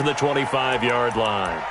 to the 25-yard line.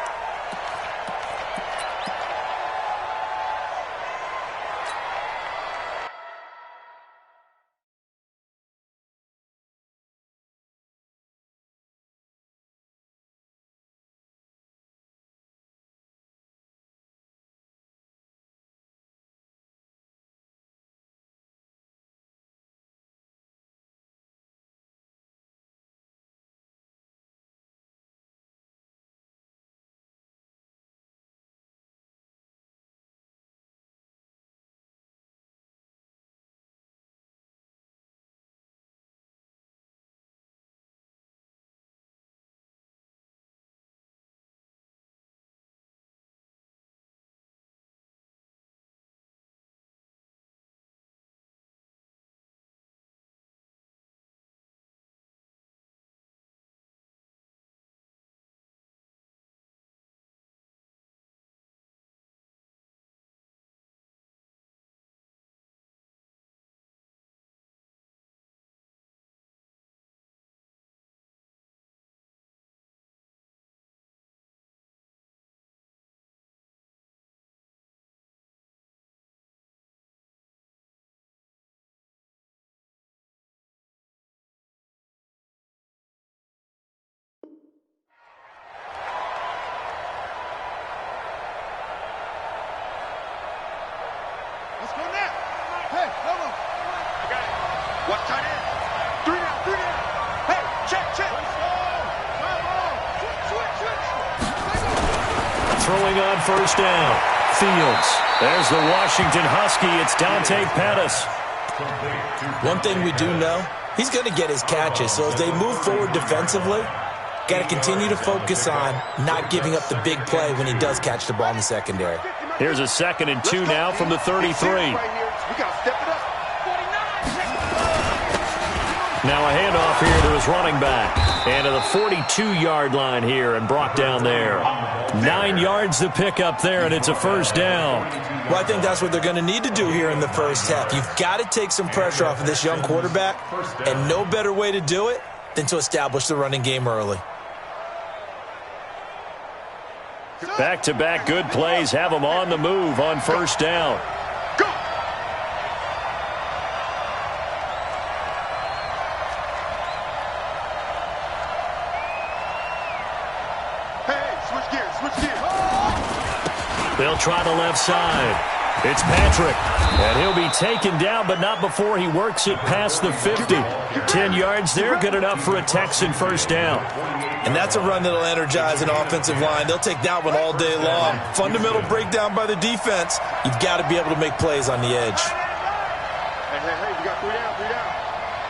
Let's go now. Hey, come on. I got it. Watch tight end. 3 down, 3 down. Hey, check. Let's go. Come on. Switch. Throwing on first down. Fields. There's the Washington Husky. It's Dante Pettis. One thing we do know, he's going to get his catches. So as they move forward defensively, got to continue to focus on not giving up the big play when he does catch the ball in the secondary. Here's a 2nd and 2 now from the 33. Now a handoff here to his running back. And to the 42-yard line here and brought down there. 9 yards to pick up there, and it's a first down. Well, I think that's what they're going to need to do here in the first half. You've got to take some pressure off of this young quarterback, and no better way to do it than to establish the running game early. Back-to-back good plays have them on the move on first down. Go! Hey, switch gears. They'll try the left side. It's Patrick, and he'll be taken down, but not before he works it past the 50. 10 yards there, good enough for a Texan first down. And that's a run that'll energize an offensive line. They'll take that one all day long. Fundamental breakdown by the defense. You've got to be able to make plays on the edge. Hey, we got 3 down.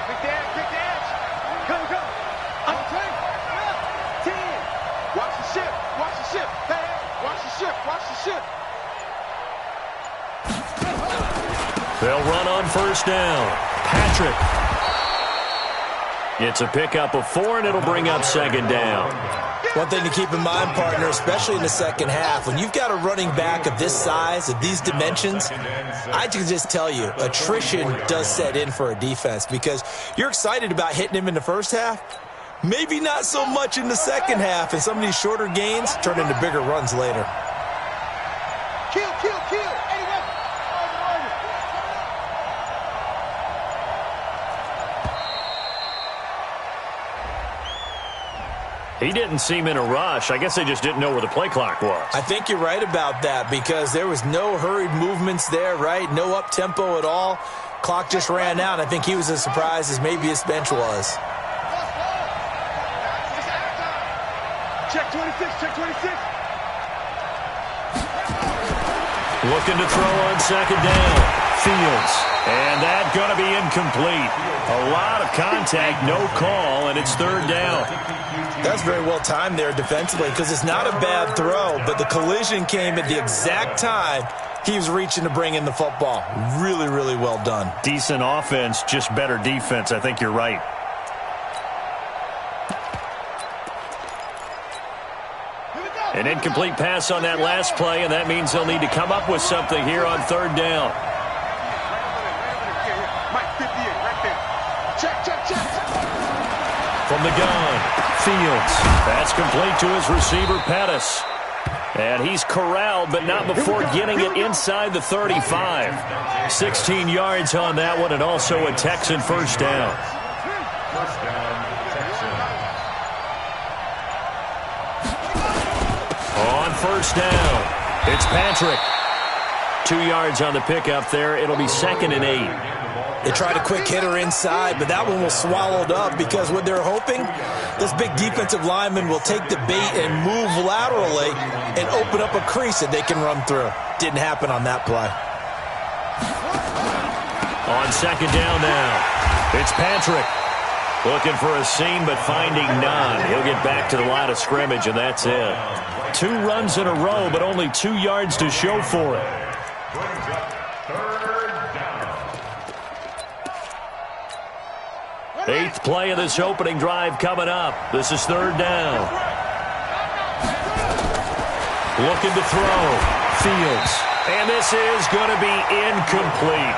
Quick dash. Come. Okay. 10. Watch the ship. Hey, watch the ship. They'll run on first down. Patrick. It's a pickup of 4, and it'll bring up 2nd down. One thing to keep in mind, partner, especially in the second half, when you've got a running back of this size, of these dimensions, I can just tell you, attrition does set in for a defense because you're excited about hitting him in the first half, maybe not so much in the second half, and some of these shorter gains turn into bigger runs later. Kill. He didn't seem in a rush. I guess they just didn't know where the play clock was. I think you're right about that because there was no hurried movements there, right? No up-tempo at all. Clock just ran out. I think he was as surprised as maybe his bench was. Check 26. Looking to throw on 2nd down. Fields. And that's going to be incomplete. A lot of contact, no call, and it's 3rd down. That's very well timed there defensively because it's not a bad throw, but the collision came at the exact time he was reaching to bring in the football. Really, really well done. Decent offense, just better defense. I think you're right. An incomplete pass on that last play, and that means they'll need to come up with something here on 3rd down. Mike 58 right there. Check. From the gun, Fields. That's complete to his receiver, Pettis. And he's corralled, but not before getting it inside the 35. 16 yards on that one, and also a Texan first down. On first down, it's Patrick. 2 yards on the pickup there. It'll be 2nd and 8. They tried a quick hitter inside, but that one was swallowed up because what they're hoping, this big defensive lineman will take the bait and move laterally and open up a crease that they can run through. Didn't happen on that play. On 2nd down now, it's Patrick. Looking for a seam, but finding none. He'll get back to the line of scrimmage, and that's it. 2 runs in a row, but only 2 yards to show for it. Eighth play of this opening drive coming up. This is 3rd down. Looking to throw. Fields. And this is going to be incomplete.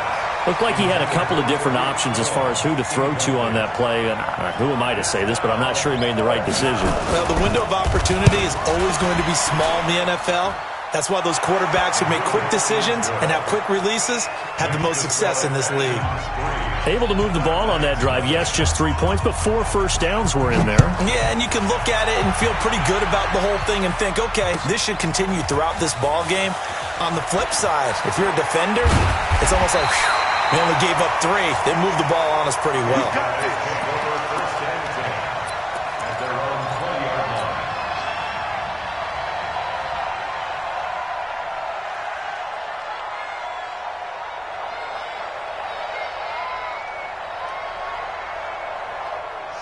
Looked like he had a couple of different options as far as who to throw to on that play. And who am I to say this, but I'm not sure he made the right decision. Well, the window of opportunity is always going to be small in the NFL. That's why those quarterbacks who make quick decisions and have quick releases have the most success in this league. Able to move the ball on that drive. Yes, just 3 points, but 4 first downs were in there. Yeah, and you can look at it and feel pretty good about the whole thing and think, okay, this should continue throughout this ball game. On the flip side, if you're a defender, it's almost like, whew, we only gave up 3. They moved the ball on us pretty well.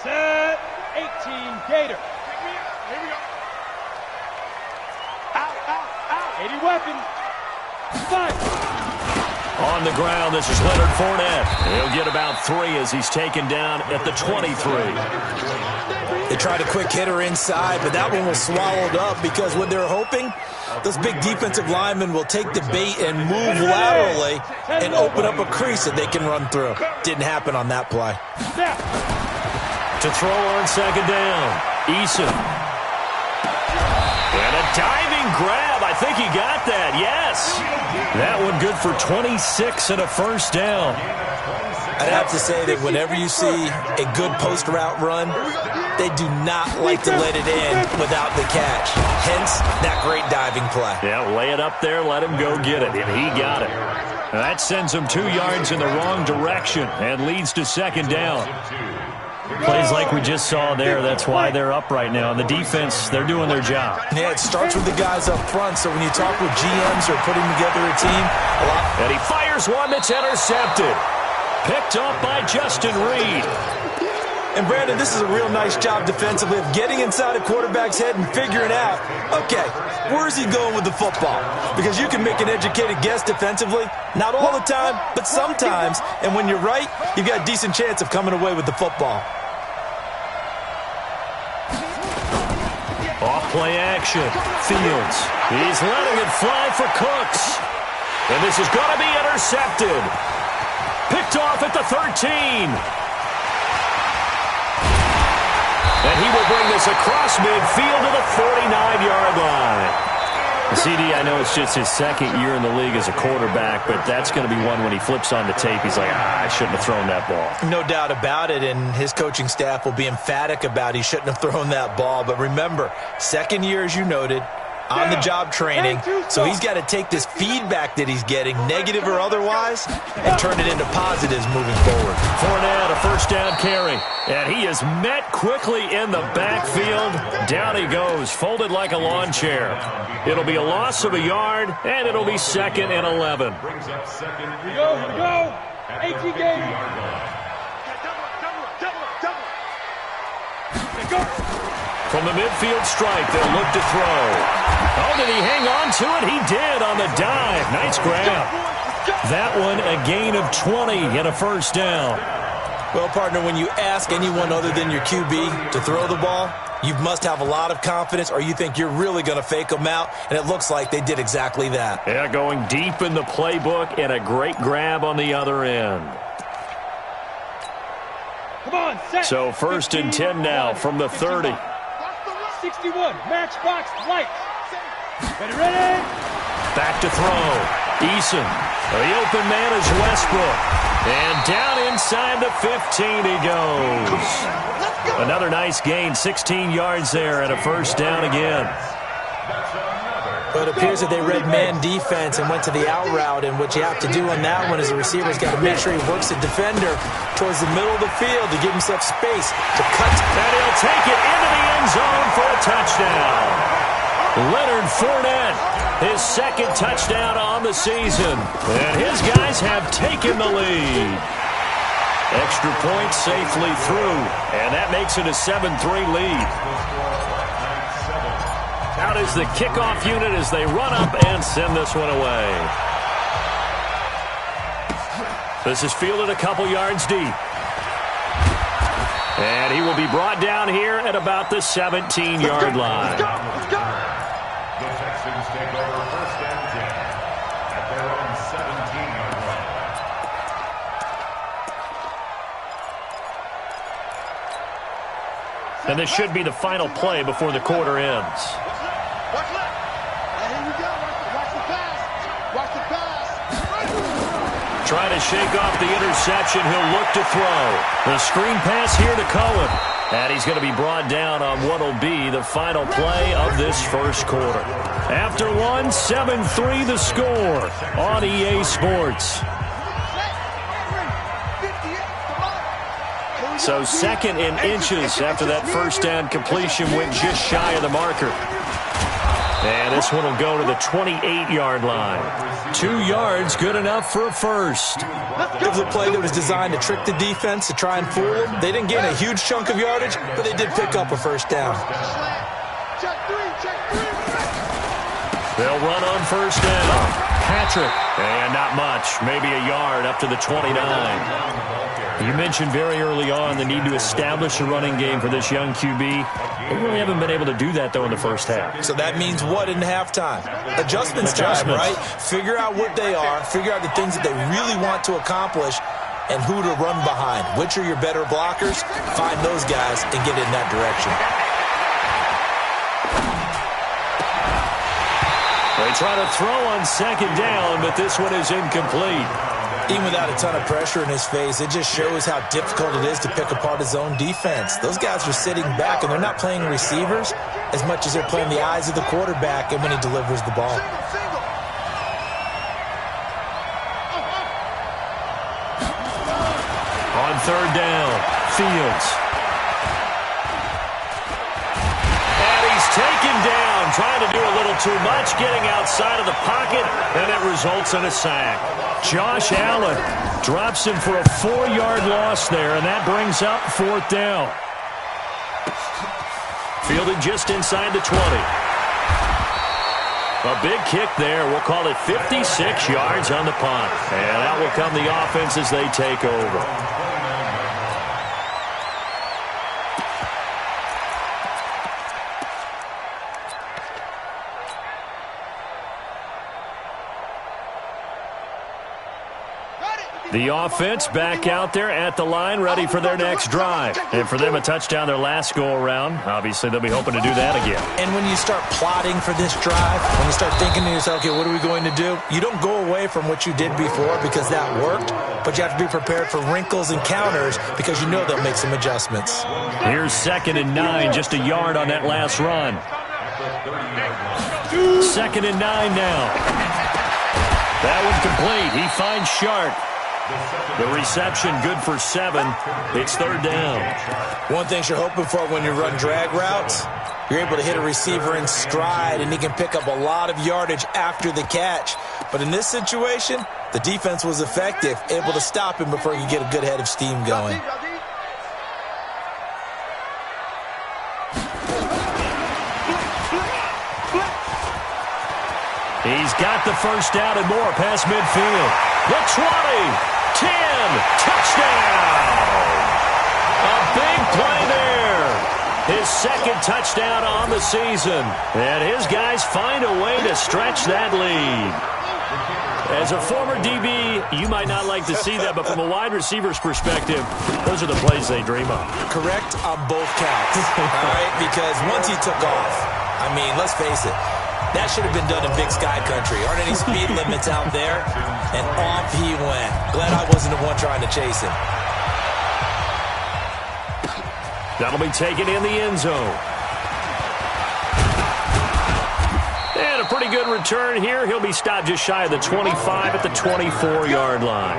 Set 18 Gator. Here we go. Out. 80 weapons. Fight. On the ground, this is Leonard Fournette. He'll get about 3 as he's taken down at the 23. They tried a quick hitter inside, but that one was swallowed up because what they're hoping, this big defensive lineman will take the bait and move laterally and open up a crease that they can run through. Didn't happen on that play. To throw on 2nd down, Eason. And a diving grab. I think he got that, yes. That one good for 26 and a first down. I'd have to say that whenever you see a good post route run, they do not like to let it in without the catch. Hence, that great diving play. Yeah, lay it up there, let him go get it, and he got it. Now that sends him 2 yards in the wrong direction and leads to 2nd down. Plays like we just saw there. That's why they're up right now. And the defense, they're doing their job. Yeah, it starts with the guys up front. So when you talk with GMs or putting together a team, and he fires one that's intercepted. Picked up by Justin Reed. And Brandon, this is a real nice job defensively of getting inside a quarterback's head and figuring out, okay, where's he going with the football? Because you can make an educated guess defensively, not all the time, but sometimes. And when you're right, you've got a decent chance of coming away with the football. Off-play action. Fields. He's letting it fly for Cooks. And this is going to be intercepted. Picked off at the 13. And he will bring this across midfield to the 49-yard line. CD, I know it's just his 2nd year in the league as a quarterback, but that's going to be one when he flips on the tape. He's like, I shouldn't have thrown that ball. No doubt about it, and his coaching staff will be emphatic about he shouldn't have thrown that ball. But remember, 2nd year, as you noted, on-the-job training, so he's got to take this feedback that he's getting, negative or otherwise, and turn it into positives moving forward. Fournette, a first down carry, and he is met quickly in the backfield. Down he goes, folded like a lawn chair. It'll be a loss of a yard, and it'll be 2nd and 11. Here we go. 18 game. Double. From the midfield stripe, they'll look to throw. Oh, did he hang on to it? He did on the dive. Nice grab. That one, a gain of 20 and a first down. Well, partner, when you ask anyone other than your QB to throw the ball, you must have a lot of confidence or you think you're really going to fake them out, and it looks like they did exactly that. Yeah, going deep in the playbook and a great grab on the other end. Come on, set. So 1st and 10 now from the 30. 61, Matchbox Lights. Ready? Back to throw. Eason. The open man is Westbrook. And down inside the 15 he goes. Another nice gain, 16 yards there and a first down again. But it appears that they read man defense and went to the out route, and what you have to do on that one is the receiver's got to make sure he works the defender towards the middle of the field to give himself space to cut. And he'll take it into the end zone for a touchdown. Leonard Fournette, his second touchdown on the season. And his guys have taken the lead. Extra point safely through, and that makes it a 7-3 lead. Out is the kickoff unit as they run up and send this one away. This is fielded a couple yards deep. And he will be brought down here at about the 17-yard line. Let's go. The Texans take over first and 10 at their own 17-yard line. And this should be the final play before the quarter ends. Watch left. Here we go. Watch the pass. Watch the pass. Trying to shake off the interception. He'll look to throw. The screen pass here to Cohen. And he's going to be brought down on what will be the final play of this first quarter. After one, 7-3 the score on EA Sports. So second in inches after that first down completion went just shy of the marker. And this one will go to the 28-yard line. 2 yards, good enough for a first. It was a play that was designed to trick the defense, to try and fool them. They didn't gain a huge chunk of yardage, but they did pick up a first down. Check three. They'll run on first down. Patrick. And not much, maybe a yard up to the 29. You mentioned very early on the need to establish a running game for this young QB. They really haven't been able to do that, though, in the first half. So that means what in halftime? Adjustments time, right? Figure out what they are, figure out the things that they really want to accomplish, and who to run behind. Which are your better blockers? Find those guys and get in that direction. They try to throw on second down, but this one is incomplete. Even without a ton of pressure in his face, it just shows how difficult it is to pick apart his own defense. Those guys are sitting back, and they're not playing receivers as much as they're playing the eyes of the quarterback and when he delivers the ball. On third down, Fields. And he's taken down, trying to do a little too much, getting outside of the pocket, and it results in a sack. Josh Allen drops him for a 4-yard loss there, and that brings up fourth down. Fielded just inside the 20. A big kick there. We'll call it 56 yards on the punt. And out will come the offense as they take over. The offense back out there at the line, ready for their next drive. And for them, a touchdown their last go-around. Obviously, they'll be hoping to do that again. And when you start plotting for this drive, when you start thinking to yourself, okay, what are we going to do? You don't go away from what you did before because that worked, but you have to be prepared for wrinkles and counters because you know they'll make some adjustments. Here's 2nd and 9, just a yard on that last run. 2nd and 9 now. That one complete. He finds Sharp. The reception good for 7. It's third down. One thing you're hoping for when you run drag routes, you're able to hit a receiver in stride, and he can pick up a lot of yardage after the catch. But in this situation, the defense was effective, able to stop him before he could get a good head of steam going. He's got the first down and more past midfield. The 20, 10, touchdown! A big play there. His second touchdown on the season. And his guys find a way to stretch that lead. As a former DB, you might not like to see that, but from a wide receiver's perspective, those are the plays they dream of. Correct on both counts, all right? Because once he took off, I mean, let's face it, that should have been done in Big Sky Country. Aren't any speed limits out there? And off he went. Glad I wasn't the one trying to chase him. That'll be taken in the end zone. And a pretty good return here. He'll be stopped just shy of the 25 at the 24-yard line.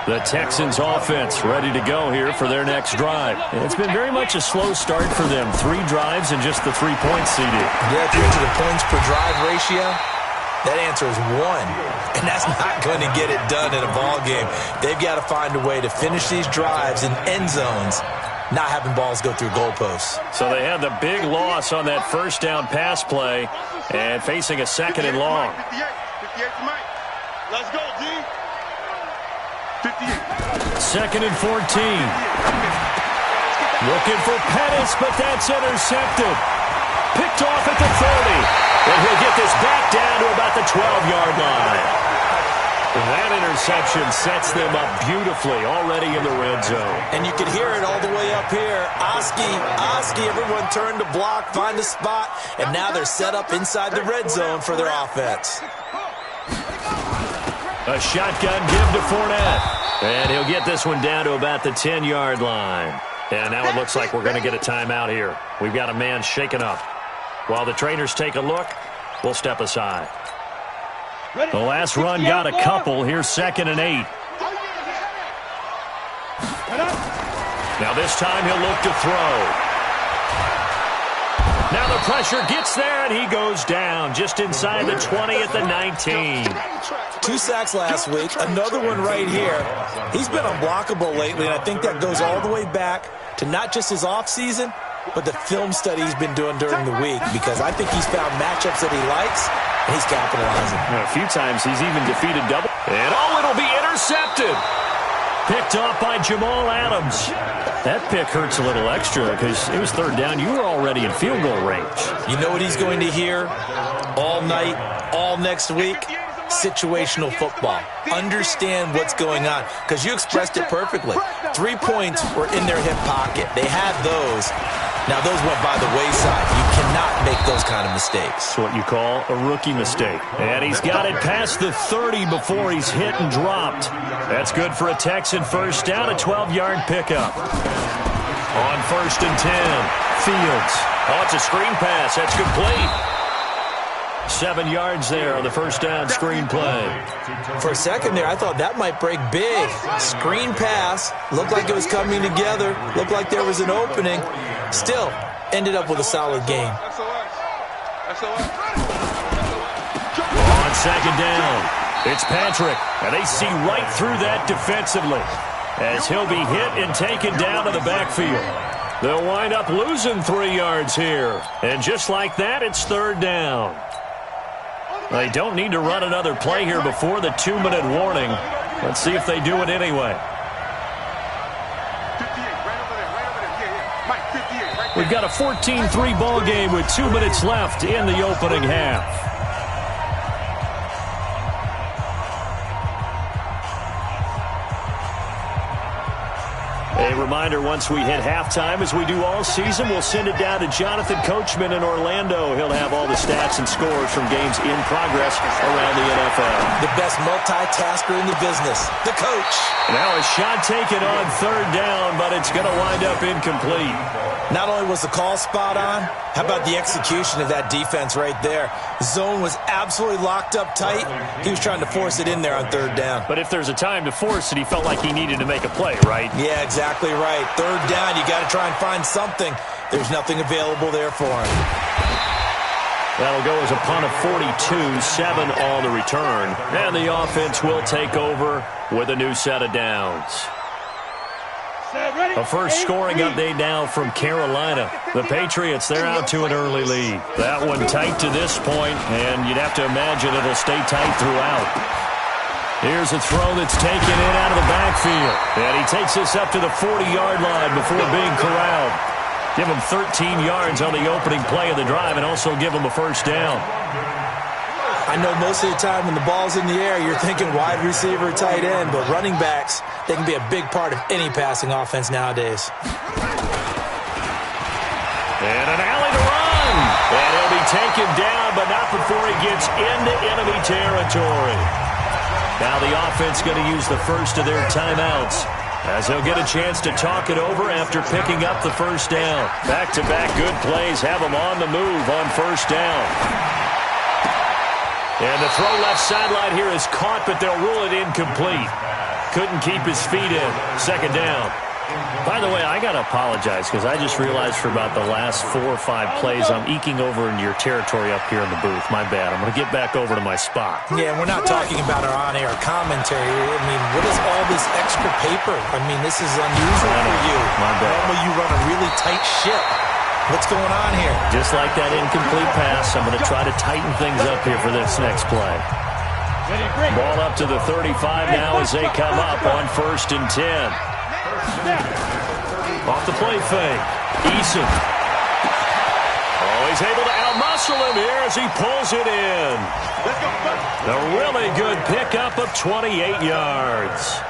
The Texans offense ready to go here for their next drive. And it's been very much a slow start for them. 3 drives and just the 3 points CD. Yeah, if you're into the points per drive ratio, that answer is 1. And that's not going to get it done in a ball game. They've got to find a way to finish these drives in end zones, not having balls go through goalposts. So they had the big loss on that first down pass play and facing a second and long. 58 to Mike. Let's go, G. 58. Second and 14. Looking for Pettis, but that's intercepted. Picked off at the 30. And he'll get this back down to about the 12-yard line. That interception sets them up beautifully already in the red zone. And you can hear it all the way up here. Oski, everyone turned to block, find a spot, and now they're set up inside the red zone for their offense. A shotgun give to Fournette. And he'll get this one down to about the 10-yard line. And now it looks like we're going to get a timeout here. We've got a man shaken up. While the trainers take a look, we'll step aside. The last run got a couple. Here's 2nd and 8. Now this time he'll look to throw. Now the pressure gets there, and he goes down just inside the 20 at the 19. 2 sacks last week, another one right here. He's been unblockable lately, and I think that goes all the way back to not just his offseason, but the film study he's been doing during the week, because I think he's found matchups that he likes, and he's capitalizing. A few times he's even defeated double. And it'll be intercepted. Picked off by Jamal Adams. That pick hurts a little extra because it was 3rd down. You were already in field goal range. You know what he's going to hear all night, all next week? Situational football. Understand what's going on, because you expressed it perfectly. 3 points were in their hip pocket. They had those. Now, those went by the wayside. You cannot make those kind of mistakes. It's what you call a rookie mistake. And he's got it past the 30 before he's hit and dropped. That's good for a Texan first down, a 12-yard pickup. On 1st and 10, Fields. Oh, it's a screen pass. That's complete. 7 yards there on the first down screen play. For a second there, I thought that might break big. Screen pass. Looked like it was coming together. Looked like there was an opening. Still, ended up with a solid game. On 2nd down, it's Patrick. And they see right through that defensively as he'll be hit and taken down to the backfield. They'll wind up losing 3 yards here. And just like that, it's 3rd down. They don't need to run another play here before the 2-minute warning. Let's see if they do it anyway. We've got a 14-3 ball game with 2 minutes left in the opening half. A reminder, once we hit halftime, as we do all season, we'll send it down to Jonathan Coachman in Orlando. He'll have all the stats and scores from games in progress around the NFL. The best multitasker in the business, the coach. Now a shot taken on 3rd down, but it's going to wind up incomplete. Not only was the call spot on, how about the execution of that defense right there? Zone was absolutely locked up tight. He was trying to force it in there on 3rd down. But if there's a time to force it, he felt like he needed to make a play, right? Yeah, exactly right. 3rd down, you got to try and find something. There's nothing available there for him. That'll go as a punt of 42, 7 on the return. And the offense will take over with a new set of downs. A first scoring update now from Carolina. The Patriots, they're out to an early lead. That one tight to this point, and you'd have to imagine it'll stay tight throughout. Here's a throw that's taken in out of the backfield. And he takes this up to the 40-yard line before being corralled. Give him 13 yards on the opening play of the drive and also give him a first down. I know most of the time when the ball's in the air, you're thinking wide receiver, tight end, but running backs, they can be a big part of any passing offense nowadays. And an alley to run. And he'll be taken down, but not before he gets into enemy territory. Now the offense going to use the first of their timeouts, as they'll get a chance to talk it over after picking up the first down. Back-to-back good plays have them on the move on first down. And the throw left sideline here is caught, but they'll rule it incomplete. Couldn't keep his feet in. Second down. By the way, I got to apologize because I just realized for about the last 4 or 5 plays I'm eking over into your territory up here in the booth. My bad. I'm going to get back over to my spot. Yeah, we're not talking about our on-air commentary. I mean, what is all this extra paper? I mean, this is unusual for you. My bad. Normally you run a really tight ship. What's going on here? Just like that incomplete pass, I'm going to try to tighten things up here for this next play. Ball up to the 35 now as they come up on 1st and 10. Off the play fake. Eason. Oh, he's able to outmuscle him here as he pulls it in. A really good pickup of 28 yards.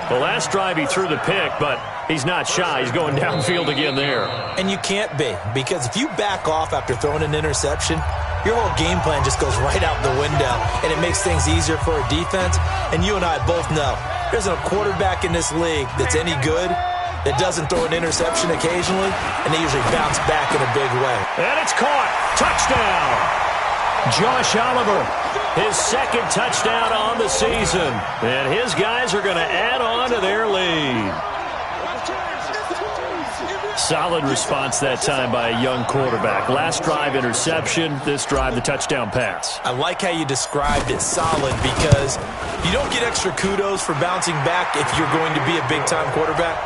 The last drive he threw the pick, but he's not shy. He's going downfield again there. And you can't be, because if you back off after throwing an interception, your whole game plan just goes right out the window, and it makes things easier for a defense. And you and I both know there's a quarterback in this league that's any good that doesn't throw an interception occasionally, and they usually bounce back in a big way. And it's caught. Touchdown. Josh Oliver, his second touchdown on the season. And his guys are going to add on to their lead. Solid response that time by a young quarterback. Last drive, interception. This drive, the touchdown pass. I like how you described it, solid, because you don't get extra kudos for bouncing back if you're going to be a big-time quarterback.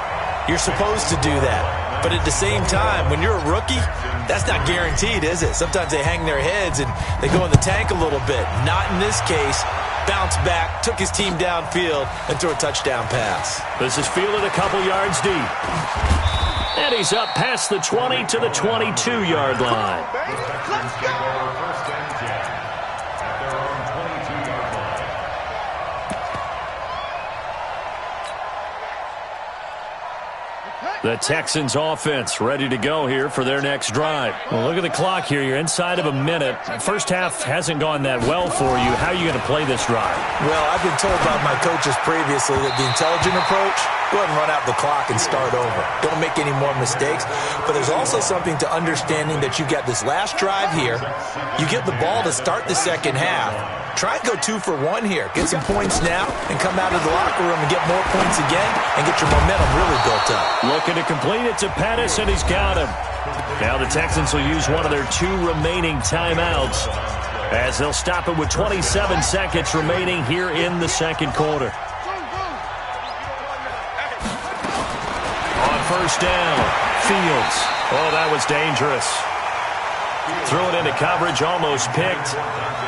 You're supposed to do that. But at the same time, when you're a rookie, that's not guaranteed, is it? Sometimes they hang their heads and they go in the tank a little bit. Not in this case. Bounced back, took his team downfield, and threw a touchdown pass. This is fielded a couple yards deep. And he's up past the 20 to the 22-yard line. Let's go! The Texans offense ready to go here for their next drive. Well, look at the clock here. You're inside of a minute. First half hasn't gone that well for you. How are you going to play this drive? Well, I've been told by my coaches previously that the intelligent approach, go ahead and run out the clock and start over. Don't make any more mistakes. But there's also something to understanding that you got this last drive here. You get the ball to start the second half. Try and go 2 for 1 here. Get some points now and come out of the locker room and get more points again and get your momentum really built up. Looking to complete it to Pettis, and he's got him. Now the Texans will use one of their 2 remaining timeouts as they'll stop it with 27 seconds remaining here in the second quarter. On first down, Fields. Oh, that was dangerous. Threw it into coverage, almost picked,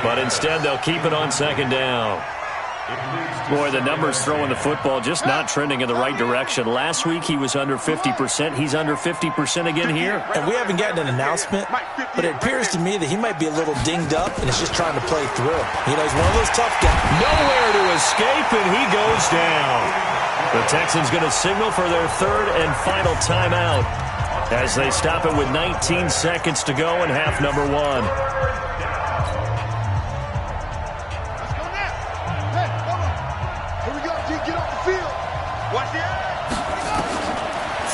but instead they'll keep it on second down. Boy, the numbers throwing the football just not trending in the right direction. Last week he was under 50%. He's under 50% again here. And we haven't gotten an announcement, but it appears to me that he might be a little dinged up and is just trying to play through. You know, he's one of those tough guys. Nowhere to escape, and he goes down. The Texans going to signal for their 3rd and final timeout as they stop it with 19 seconds to go in half number 1.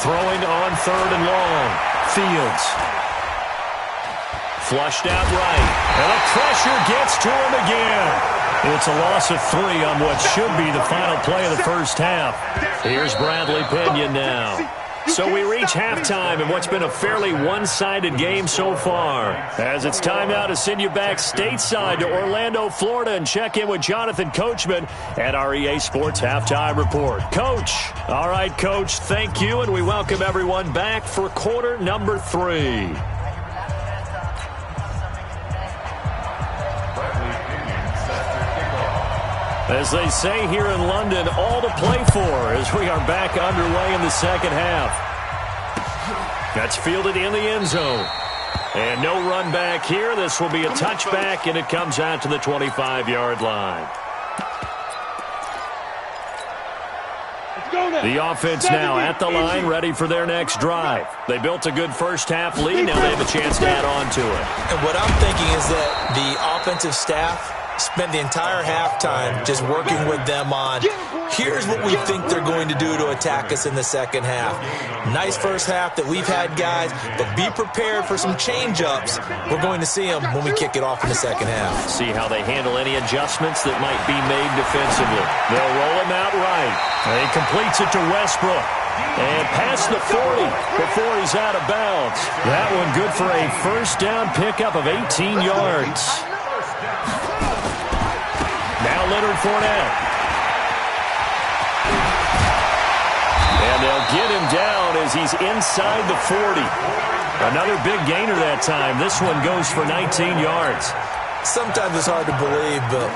Throwing on 3rd and long. Fields. Flushed out right. And the pressure gets to him again. It's a loss of 3 on what should be the final play of the first half. Here's Bradley Pinion now. So we reach halftime in what's been a fairly one-sided game so far. As it's time now to send you back stateside to Orlando, Florida, and check in with Jonathan Coachman at our EA Sports Halftime Report. Coach. All right, Coach, thank you, and we welcome everyone back for quarter number 3. As they say here in London, all to play for as we are back underway in the second half. That's fielded in the end zone. And no run back here. This will be a touchback, and it comes out to the 25-yard line. The offense now at the line, ready for their next drive. They built a good first-half lead. Now they have a chance to add on to it. And what I'm thinking is that the offensive staff spent the entire halftime just working with them on, here's what we think they're going to do to attack us in the second half. Nice first half that we've had, guys, but be prepared for some change-ups. We're going to see them when we kick it off in the second half. See how they handle any adjustments that might be made defensively. They'll roll him out right. He completes it to Westbrook. And past the 40 before he's out of bounds. That one good for a first down pickup of 18 yards. Now Leonard Fournette. And they'll get him down as he's inside the 40. Another big gainer that time. This one goes for 19 yards. Sometimes it's hard to believe, but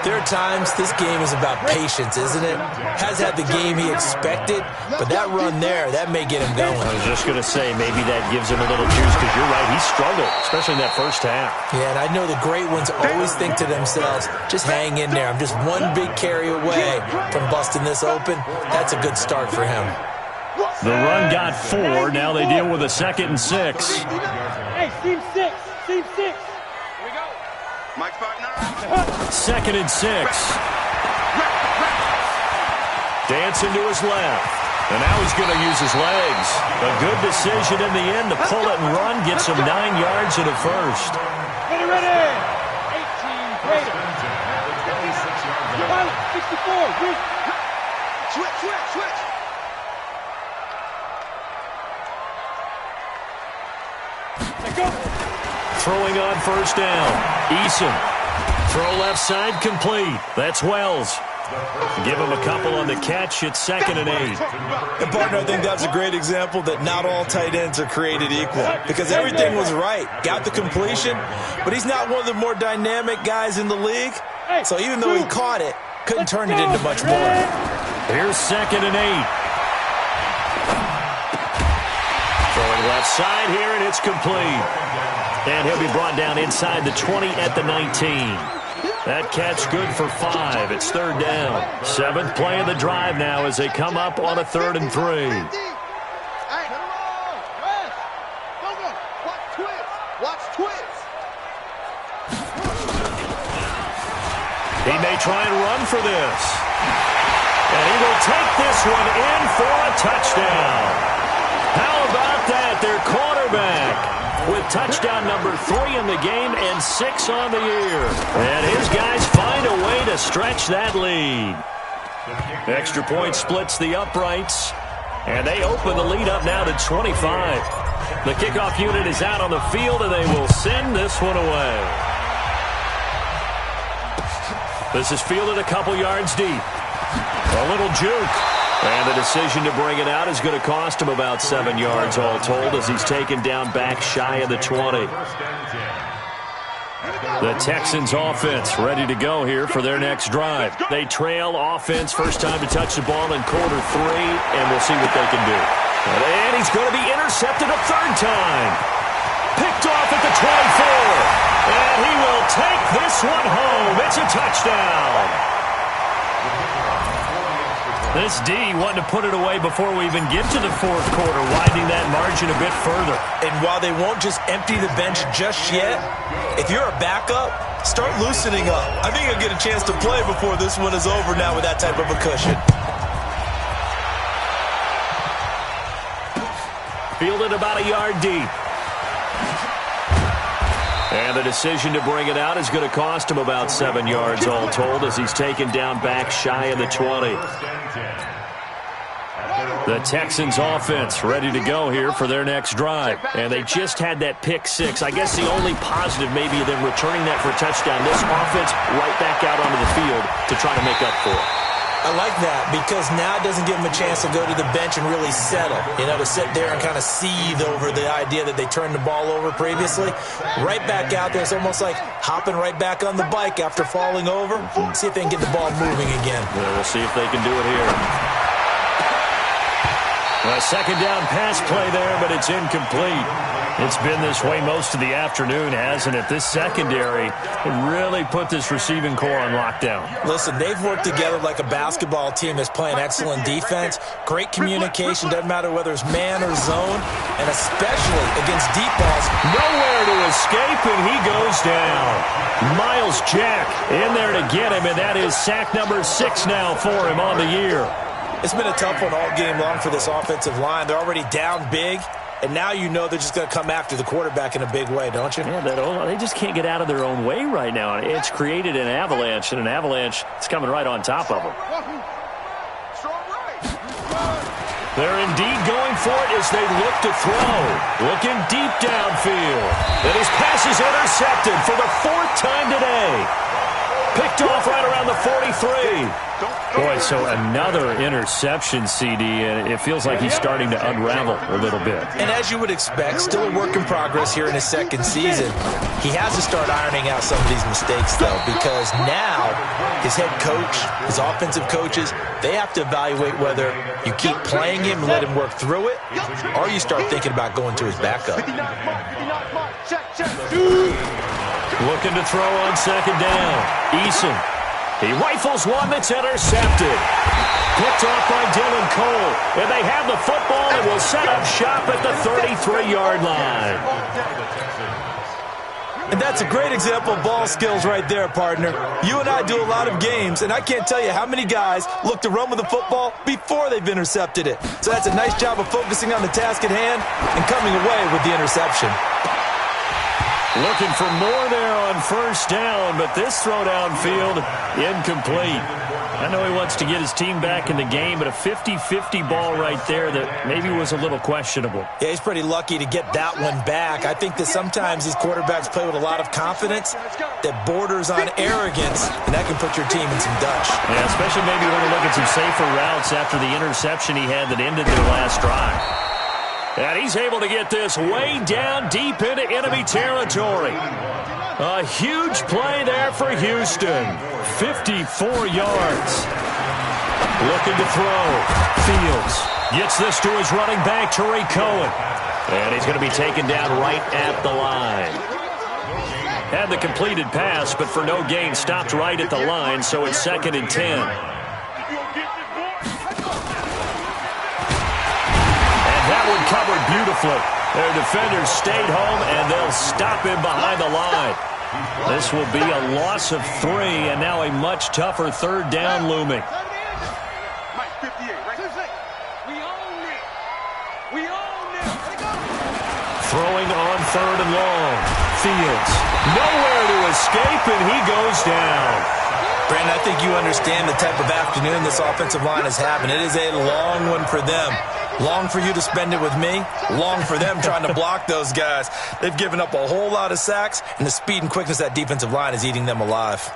there are times this game is about patience, isn't it? Has had the game he expected, but that run there, that may get him going. I was just going to say, maybe that gives him a little juice, because you're right, he struggled, especially in that first half. Yeah, and I know the great ones always think to themselves, just hang in there. I'm just one big carry away from busting this open. That's a good start for him. The run got 4. Now they deal with a 2nd and 6. Hey, team 6. Team 6. Here we go. Mike 5-9. 2nd and 6. Dancing to his left. And now he's going to use his legs. A good decision in the end to pull it and run. Gets him 9 yards and a first. Ready, ready. 18 greater. 64. Switch. Throwing on first down. Eason. Throw left side complete. That's Wells. Give him a couple on the catch. It's 2nd and 8. And, partner, I think that's a great example that not all tight ends are created equal, because everything was right. Got the completion, but he's not one of the more dynamic guys in the league. So even though he caught it, couldn't turn it into much more. Here's 2nd and 8. Throwing left side here, and it's complete. And he'll be brought down inside the 20 at the 19. That catch good for 5. It's 3rd down. 7th play of the drive now as they come up on a 3rd and 3. Watch twist. He may try and run for this. And he will take this one in for a touchdown. How about that? Their quarterback with touchdown number 3 in the game and 6 on the year. And his guys find a way to stretch that lead. Extra point splits the uprights. And they open the lead up now to 25. The kickoff unit is out on the field, and they will send this one away. This is fielded a couple yards deep. A little juke. And the decision to bring it out is going to cost him about 7 yards all told as he's taken down back shy of the 20. The Texans offense ready to go here for their next drive. They trail offense, first time to touch the ball in quarter 3, and we'll see what they can do. And he's going to be intercepted a 3rd time. Picked off at the 24. And he will take this one home. It's a touchdown. This D wanting to put it away before we even get to the 4th quarter, widening that margin a bit further. And while they won't just empty the bench just yet, if you're a backup, start loosening up. I think you'll get a chance to play before this one is over now with that type of a cushion. Fielded about a yard deep. And the decision to bring it out is going to cost him about 7 yards all told as he's taken down back shy of the 20. The Texans offense ready to go here for their next drive. And they just had that pick 6. I guess the only positive maybe them returning that for a touchdown. This offense right back out onto the field to try to make up for it. I like that because now it doesn't give them a chance to go to the bench and really settle, to sit there and kind of seethe over the idea that they turned the ball over previously. Right back out there, it's almost like hopping right back on the bike after falling over. See if they can get the ball moving again. Yeah, we'll see if they can do it here. A 2nd down pass play there, but it's incomplete. It's been this way most of the afternoon, hasn't it? This secondary really put this receiving core on lockdown. Listen, they've worked together like a basketball team that's playing excellent defense. Great communication, doesn't matter whether it's man or zone, and especially against deep balls. Nowhere to escape, and he goes down. Miles Jack in there to get him, and that is sack number 6 now for him on the year. It's been a tough one all game long for this offensive line. They're already down big. And now you know they're just going to come after the quarterback in a big way, don't you? Yeah, they just can't get out of their own way right now. It's created an avalanche, and an avalanche is coming right on top of them. They're indeed going for it as they look to throw. Looking deep downfield. And his pass is intercepted for the 4th time today. Picked off right around the 43. Boy, so another interception, CD, and it feels like he's starting to unravel a little bit. And as you would expect, still a work in progress here in his second season. He has to start ironing out some of these mistakes, though, because now his head coach, his offensive coaches, they have to evaluate whether you keep playing him and let him work through it, or you start thinking about going to his backup. Looking to throw on second down. Eason. He rifles one that's intercepted. Picked off by Dylan Cole. And they have the football and will set up shop at the 33-yard line. And that's a great example of ball skills right there, partner. You and I do a lot of games, and I can't tell you how many guys look to run with the football before they've intercepted it. So that's a nice job of focusing on the task at hand and coming away with the interception. Looking for more there on first down, but this throw downfield, incomplete. I know he wants to get his team back in the game, but a 50-50 ball right there that maybe was a little questionable. Yeah, he's pretty lucky to get that one back. I think that sometimes these quarterbacks play with a lot of confidence that borders on arrogance, and that can put your team in some dutch. Yeah, especially maybe when you look at some safer routes after the interception he had that ended their last drive. And he's able to get this way down deep into enemy territory. A huge play there for Houston. 54 yards. Looking to throw. Fields gets this to his running back, Tariq Cohen. And he's going to be taken down right at the line. Had the completed pass, but for no gain, stopped right at the line, so it's 2nd and 10. That one covered beautifully. Their defenders stayed home, and they'll stop him behind the line. This will be a loss of 3, and now a much tougher 3rd down looming. Throwing on 3rd and long. Fields. Nowhere to escape, and he goes down. Brandon, I think you understand the type of afternoon this offensive line is having. It is a long one for them. Long for you to spend it with me. Long for them trying to block those guys. They've given up a whole lot of sacks, and the speed and quickness of that defensive line is eating them alive.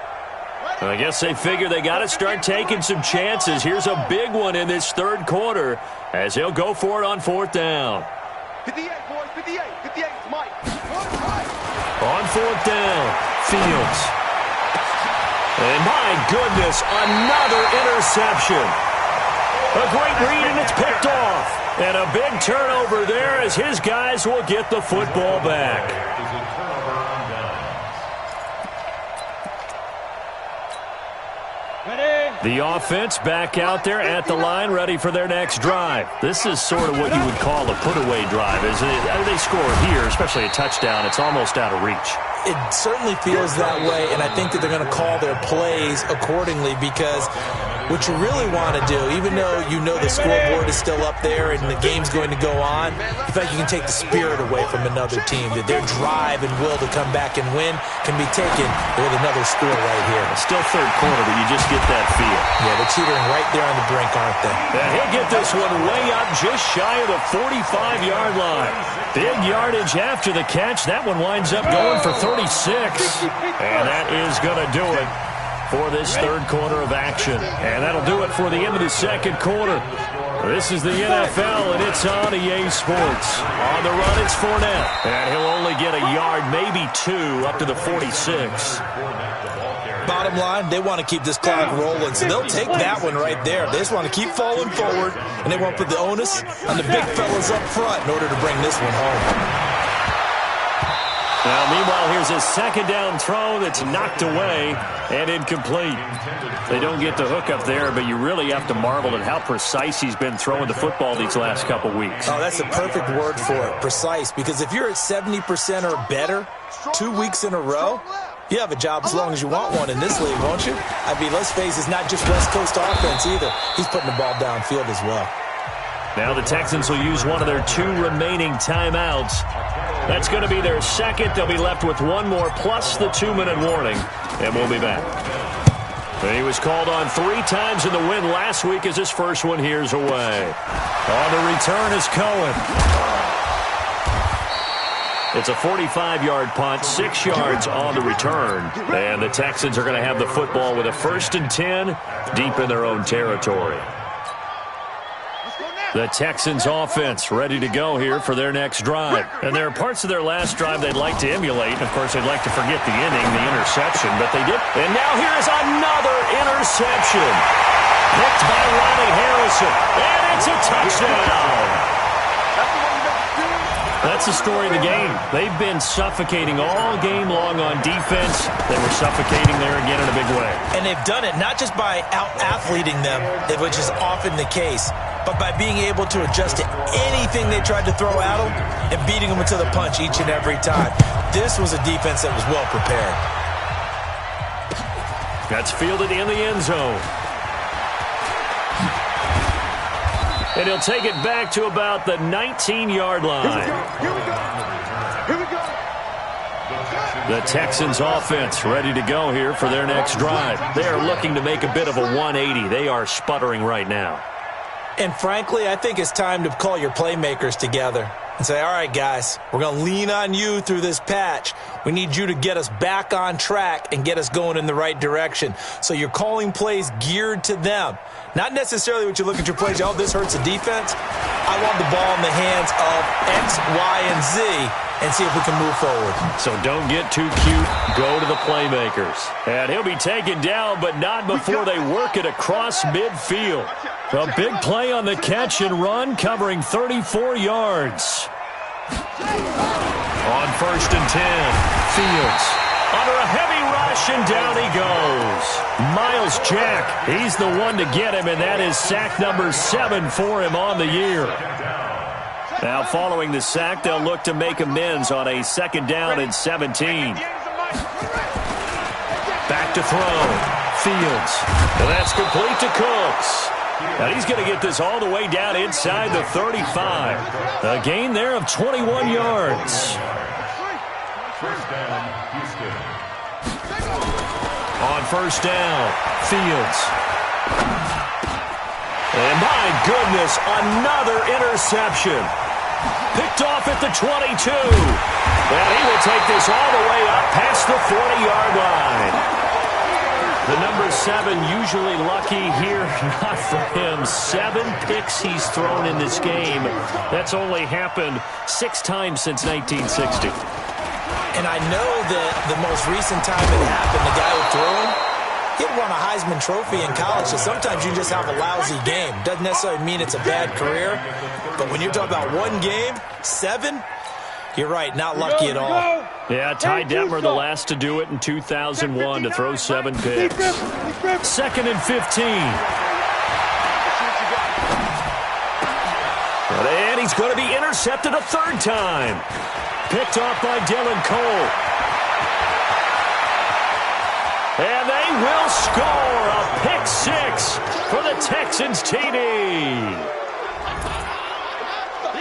Well, I guess they figure they got to start taking some chances. Here's a big one in this 3rd quarter as he'll go for it on 4th down. 58, boys, 58, 58, Mike. On 4th down, Fields. And my goodness, another interception. A great read, and it's picked off. And a big turnover there as his guys will get the football back. The offense back out there at the line, ready for their next drive. This is sort of what you would call a put-away drive. They score here, especially a touchdown. It's almost out of reach. It certainly feels that way, and I think that they're going to call their plays accordingly because what you really want to do, even though you know the scoreboard is still up there and the game's going to go on, I feel like you can take the spirit away from another team, that their drive and will to come back and win can be taken with another score right here. It's still 3rd quarter, but you just get that feel. Yeah, they're teetering right there on the brink, aren't they? And he'll get this one way up just shy of the 45-yard line. Big yardage after the catch. That one winds up going for 36. And that is going to do it for this 3rd quarter of action. And that'll do it for the end of the 2nd quarter. This is the NFL, and it's on EA Sports. On the run, it's Fournette. And he'll only get a yard, maybe 2, up to the 46. Bottom line, they want to keep this clock rolling, so they'll take that one right there. They just want to keep falling forward, and they want to put the onus on the big fellas up front in order to bring this one home. Now, meanwhile, here's a second down throw that's knocked away and incomplete. They don't get the hook up there, but you really have to marvel at how precise he's been throwing the football these last couple weeks. Oh, that's the perfect word for it, precise, because if you're at 70% or better 2 weeks in a row, you have a job as long as you want one in this league, won't you? I mean, let's face it, it's not just West Coast offense either. He's putting the ball downfield as well. Now the Texans will use one of their 2 remaining timeouts. That's going to be their second. They'll be left with one more plus the 2-minute warning, and we'll be back. He was called on 3 times in the win last week as his first one here's away. On the return is Cohen. It's a 45-yard punt, 6 yards on the return. And the Texans are going to have the football with a 1st and 10 deep in their own territory. The Texans offense ready to go here for their next drive. And there are parts of their last drive they'd like to emulate. Of course, they'd like to forget the inning, the interception, but they did. And now here's another interception. Picked by Ronnie Harrison. And it's a touchdown. That's the story of the game. They've been suffocating all game long on defense. They were suffocating there again in a big way. And they've done it not just by out-athleting them, which is often the case, but by being able to adjust to anything they tried to throw at them and beating them into the punch each and every time. This was a defense that was well prepared. That's fielded in the end zone. And he'll take it back to about the 19-yard line. Here we go. Here we go. The Texans offense ready to go here for their next drive. They are looking to make a bit of a 180. They are sputtering right now. And frankly, I think it's time to call your playmakers together and say, all right, guys, we're going to lean on you through this patch. We need you to get us back on track and get us going in the right direction. So you're calling plays geared to them. Not necessarily what you look at your plays, oh, this hurts the defense. I want the ball in the hands of X, Y, and Z and see if we can move forward. So don't get too cute. Go to the playmakers. And he'll be taken down, but not before they work it across midfield. A big play on the catch and run, covering 34 yards. On 1st and 10, Fields under a heavy rush, and down he goes. Miles Jack, he's the one to get him, and that is sack number 7 for him on the year. Now following the sack, they'll look to make amends on a 2nd down and 17. Back to throw. Fields. And that's complete to Cooks. And he's going to get this all the way down inside the 35. A gain there of 21 yards. First down, Houston. On 1st down, Fields. And my goodness, another interception. Picked off at the 22. And he will take this all the way up past the 40-yard line. The number 7 usually lucky here, not for him. 7 picks he's thrown in this game. That's only happened 6 times since 1960. And I know that the most recent time it happened, the guy who threw him, he had won a Heisman Trophy in college, so sometimes you just have a lousy game. Doesn't necessarily mean it's a bad career, but when you're talking about one game, 7, you're right, not lucky at all. Yeah, Ty Detmer, the last to do it in 2001, to throw 7 picks. 2nd and 15. And he's going to be intercepted a 3rd time. Picked off by Dylan Cole. And they will score a pick 6 for the Texans TD.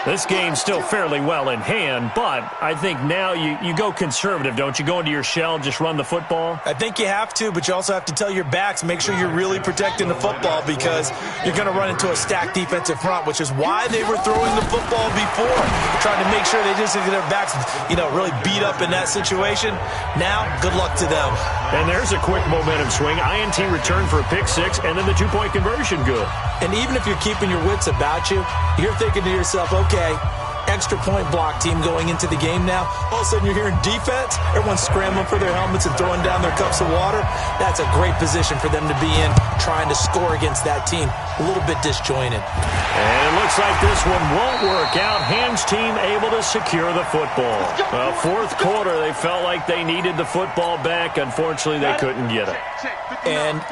This game's still fairly well in hand, but I think now you go conservative, don't you? Go into your shell, just run the football? I think you have to, but you also have to tell your backs, make sure you're really protecting the football because you're going to run into a stacked defensive front, which is why they were throwing the football before, trying to make sure they just get their backs, really beat up in that situation. Now, good luck to them. And there's a quick momentum swing. INT return for a pick 6, and then the 2-point conversion good. And even if you're keeping your wits about you, you're thinking to yourself, okay, extra point block team going into the game now. All of a sudden you're hearing defense. Everyone's scrambling for their helmets and throwing down their cups of water. That's a great position for them to be in, trying to score against that team. A little bit disjointed. And it looks like this one won't work out. Ham's team able to secure the football. Well, fourth quarter, they felt like they needed the football back. Unfortunately, they couldn't get it. And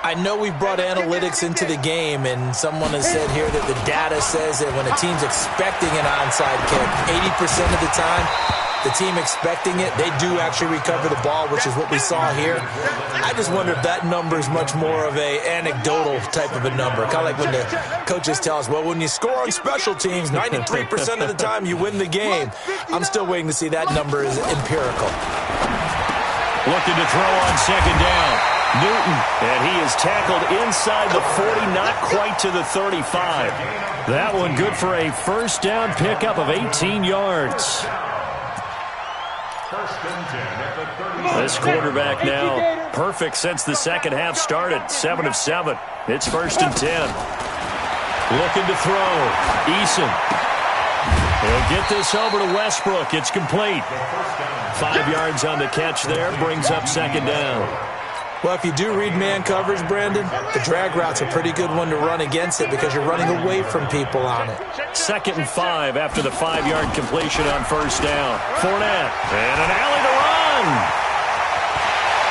I know we've brought analytics into the game, and someone has said here that the data says that when a team's expecting an onside kick, 80% of the time, the team expecting it, they do actually recover the ball, which is what we saw here. I just wonder if that number is much more of a anecdotal type of a number. Kind of like when the coaches tell us, well, when you score on special teams, 93% of the time you win the game. I'm still waiting to see that number is empirical. Looking to throw on second down. Newton, and he is tackled inside the 40, not quite to the 35. That one good for a first down pickup of 18 yards. This quarterback now perfect since the second half started. 7 of 7. It's 1st and 10. Looking to throw. Eason. He'll get this over to Westbrook. It's complete. 5 yards on the catch there. Brings up second down. Well, if you do read man coverage, Brandon, the drag route's a pretty good one to run against it because you're running away from people on it. 2nd and 5 after the 5-yard completion on first down. Fournette. And an alley to run.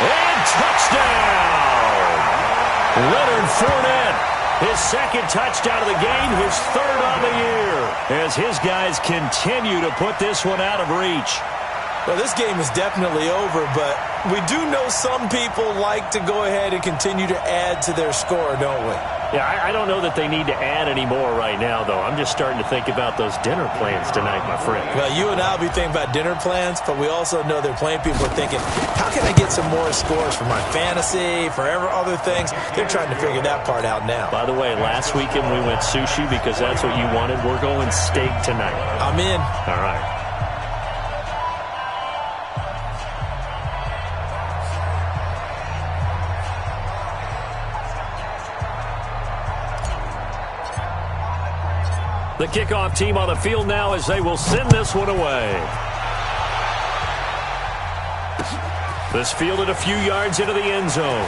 And touchdown. Leonard Fournette. His second touchdown of the game, his 3rd on the year. As his guys continue to put this one out of reach. Well, this game is definitely over, but we do know some people like to go ahead and continue to add to their score, don't we? Yeah, I don't know that they need to add any more right now, though. I'm just starting to think about those dinner plans tonight, my friend. Well, you and I will be thinking about dinner plans, but we also know they're playing people are thinking, how can I get some more scores for my fantasy, for other things? They're trying to figure that part out now. By the way, last weekend we went sushi because that's what you wanted. We're going steak tonight. I'm in. All right. The kickoff team on the field now as they will send this one away. This fielded a few yards into the end zone.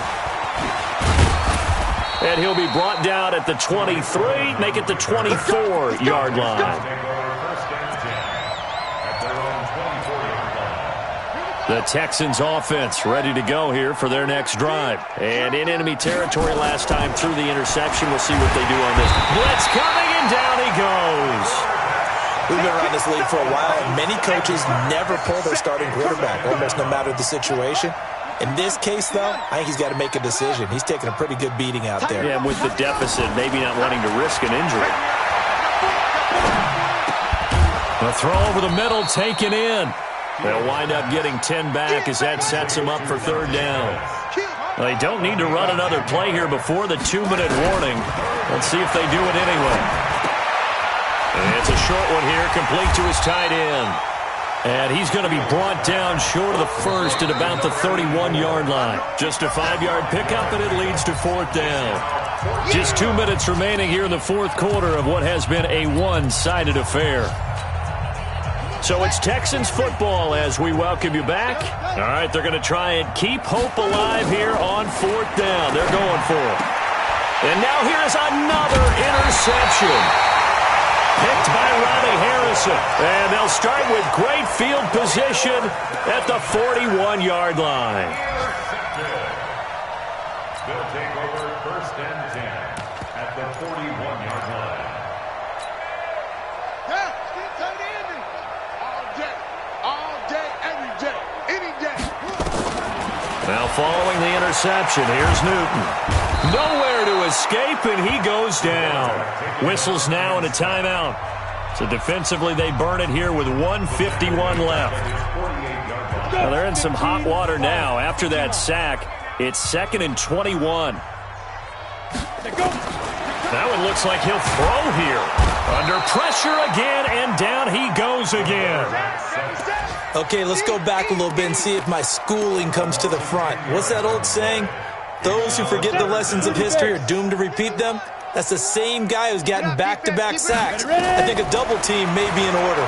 And he'll be brought down at the 23, make it the 24-yard line. The Texans offense ready to go here for their next drive. And in enemy territory last time through the interception. We'll see what they do on this. Blitz coming, and down he goes. We've been around this league for a while, and many coaches never pull their starting quarterback, almost no matter the situation. In this case, though, I think he's got to make a decision. He's taking a pretty good beating out there. Yeah, with the deficit, maybe not wanting to risk an injury. The throw over the middle, taken in. They'll wind up getting 10 back as that sets them up for 3rd down. Well, they don't need to run another play here before the 2-minute warning. Let's see if they do it anyway. And it's a short one here, complete to his tight end. And he's going to be brought down short of the first at about the 31-yard line. Just a 5-yard pickup, and it leads to 4th down. Just 2 minutes remaining here in the 4th quarter of what has been a one-sided affair. So it's Texans football as we welcome you back. All right, they're going to try and keep hope alive here on 4th down. They're going for it. And now here's another interception. Picked by Ronnie Harrison. And they'll start with great field position at the 41-yard line. They'll take over 1st and 10 at the 41-yard line. Now following the interception, here's Newton. Nowhere to escape, and he goes down. Whistles now and a timeout. So defensively, they burn it here with 1:51 left. Well, they're in some hot water now. After that sack, it's 2nd and 21. That one looks like he'll throw here. Under pressure again, and down he goes again. Okay, let's go back a little bit and see if my schooling comes to the front. What's that old saying? Those who forget the lessons of history are doomed to repeat them. That's the same guy who's gotten back-to-back sacks. I think a double team may be in order.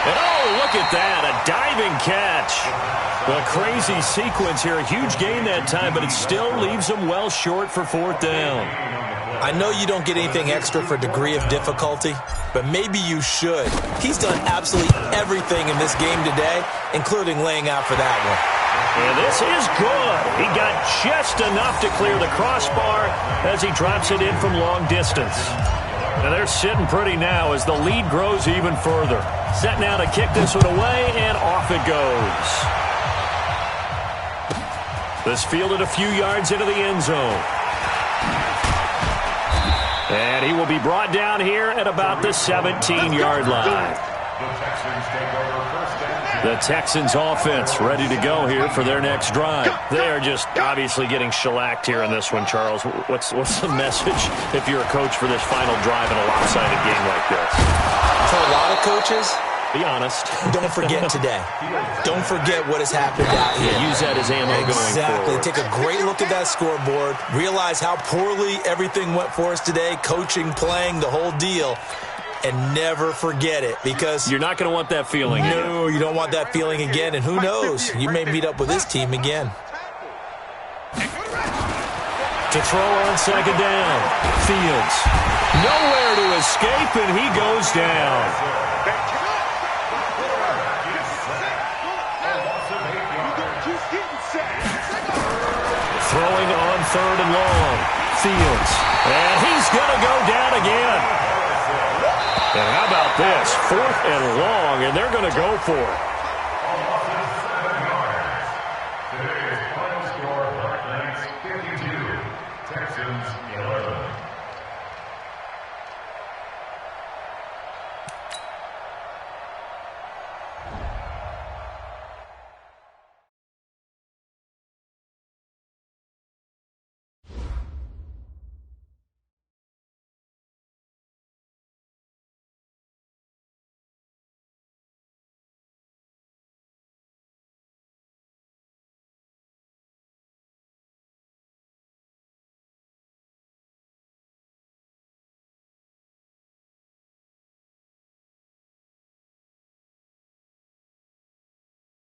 And oh, look at that, a diving catch. A crazy sequence here, a huge gain that time, but it still leaves them well short for fourth down. I know you don't get anything extra for degree of difficulty, but maybe you should. He's done absolutely everything in this game today, including laying out for that one. And this is good. He got just enough to clear the crossbar as he drops it in from long distance. Now they're sitting pretty now as the lead grows even further. Set now to kick this one away, and off it goes. This fielded a few yards into the end zone. And he will be brought down here at about the 17-yard line. The Texans offense ready to go here for their next drive. They are just obviously getting shellacked here in this one, Charles. What's the message if you're a coach for this final drive in a lopsided game like this? For a lot of coaches, be honest. Don't forget today. Don't forget what has happened out here. Yeah, use that as ammo going forward. Exactly. Take a great look at that scoreboard. Realize how poorly everything went for us today. Coaching, playing, the whole deal. And never forget it, because you're not going to want that feeling again. No, you don't want that feeling again. And who knows? You may meet up with this team again. To throw on second down. Fields. Nowhere to escape, and he goes down. Throwing on third and long. Fields. And he's going to go down again. And how about this? Fourth and long, and they're going to go for it.